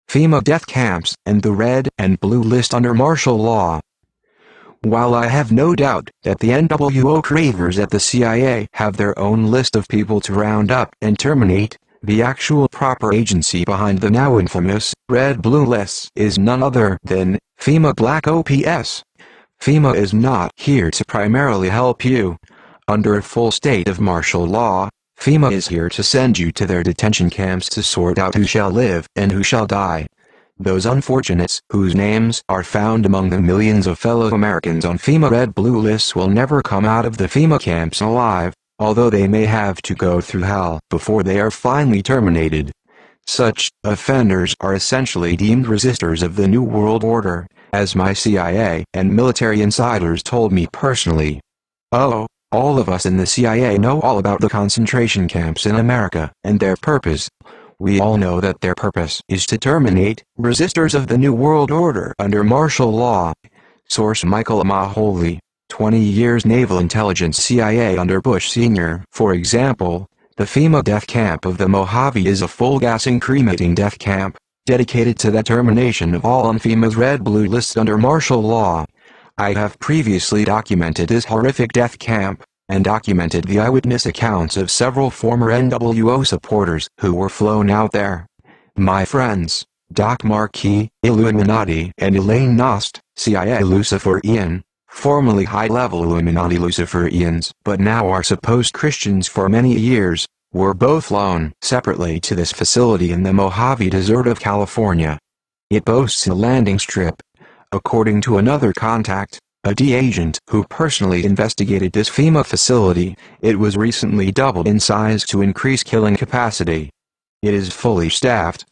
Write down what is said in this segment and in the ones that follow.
FEMA death camps, and the red and blue list under martial law. While I have no doubt that the NWO cravers at the CIA have their own list of people to round up and terminate, the actual proper agency behind the now infamous red-blue lists is none other than FEMA Black Ops. FEMA is not here to primarily help you. Under a full state of martial law, FEMA is here to send you to their detention camps to sort out who shall live and who shall die. Those unfortunates whose names are found among the millions of fellow Americans on FEMA red-blue lists will never come out of the FEMA camps alive, although they may have to go through hell before they are finally terminated. Such offenders are essentially deemed resistors of the New World Order, as my CIA and military insiders told me personally. Oh, all of us in the CIA know all about the concentration camps in America and their purpose. We all know that their purpose is to terminate resistors of the New World Order under martial law. Source: Michael Mahoney, 20 years Naval Intelligence CIA under Bush Sr. For example, the FEMA death camp of the Mojave is a full-gassing cremating death camp, dedicated to the termination of all on FEMA's red-blue list under martial law. I have previously documented this horrific death camp, and documented the eyewitness accounts of several former NWO supporters who were flown out there. My friends, Doc Marquis, Illuminati, and Elaine Nost, CIA Luciferian, formerly high-level Illuminati Luciferians, but now are supposed Christians for many years, were both flown separately to this facility in the Mojave Desert of California. It boasts a landing strip. According to another contact, a D agent who personally investigated this FEMA facility, it was recently doubled in size to increase killing capacity. It is fully staffed.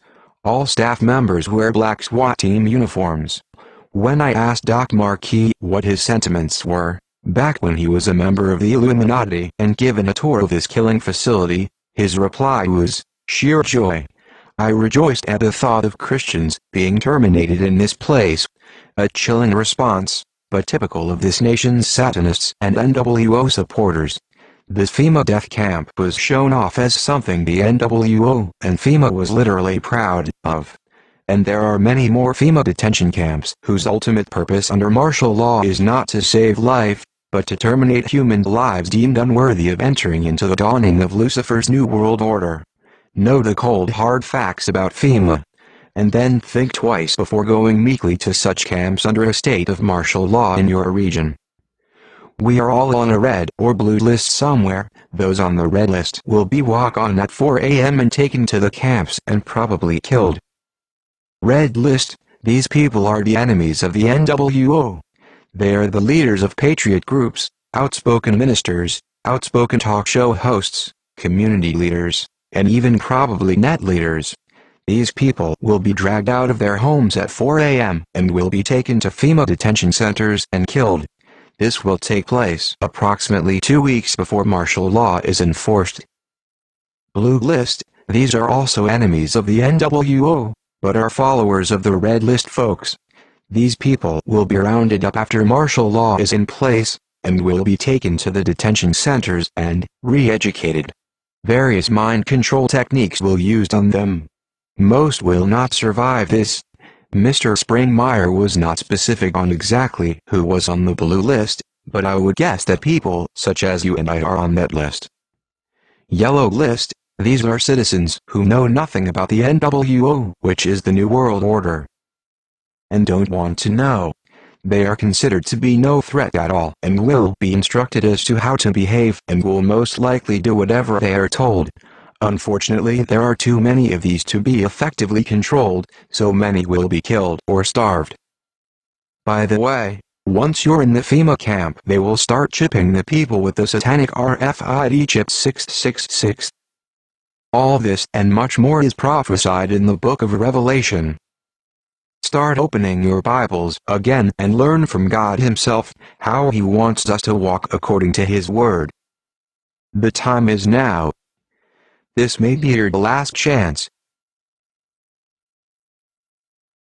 All staff members wear black SWAT team uniforms. When I asked Doc Marquis what his sentiments were, back when he was a member of the Illuminati and given a tour of this killing facility, his reply was, "Sheer joy. I rejoiced at the thought of Christians being terminated in this place." A chilling response, but typical of this nation's Satanists and NWO supporters. This FEMA death camp was shown off as something the NWO and FEMA was literally proud of. And there are many more FEMA detention camps whose ultimate purpose under martial law is not to save life, but to terminate human lives deemed unworthy of entering into the dawning of Lucifer's New World Order. Know the cold hard facts about FEMA, and then think twice before going meekly to such camps under a state of martial law in your region. We are all on a red or blue list somewhere. Those on the red list will be walked on at 4 a.m. and taken to the camps and probably killed. Red list: these people are the enemies of the NWO. They are the leaders of patriot groups, outspoken ministers, outspoken talk show hosts, community leaders, and even probably net leaders. These people will be dragged out of their homes at 4 a.m. and will be taken to FEMA detention centers and killed. This will take place approximately 2 weeks before martial law is enforced. Blue list: these are also enemies of the NWO, but are followers of the red list folks. These people will be rounded up after martial law is in place, and will be taken to the detention centers and re-educated. Various mind control techniques will be used on them. Most will not survive this. Mr. Springmeyer was not specific on exactly who was on the blue list, but I would guess that people such as you and I are on that list. Yellow list: these are citizens who know nothing about the NWO, which is the New World Order, and don't want to know. They are considered to be no threat at all and will be instructed as to how to behave and will most likely do whatever they are told. Unfortunately, there are too many of these to be effectively controlled, so many will be killed or starved. By the way, once you're in the FEMA camp, they will start chipping the people with the satanic RFID chip 666. All this and much more is prophesied in the book of Revelation. Start opening your Bibles again and learn from God Himself how He wants us to walk according to His Word. The time is now. This may be your last chance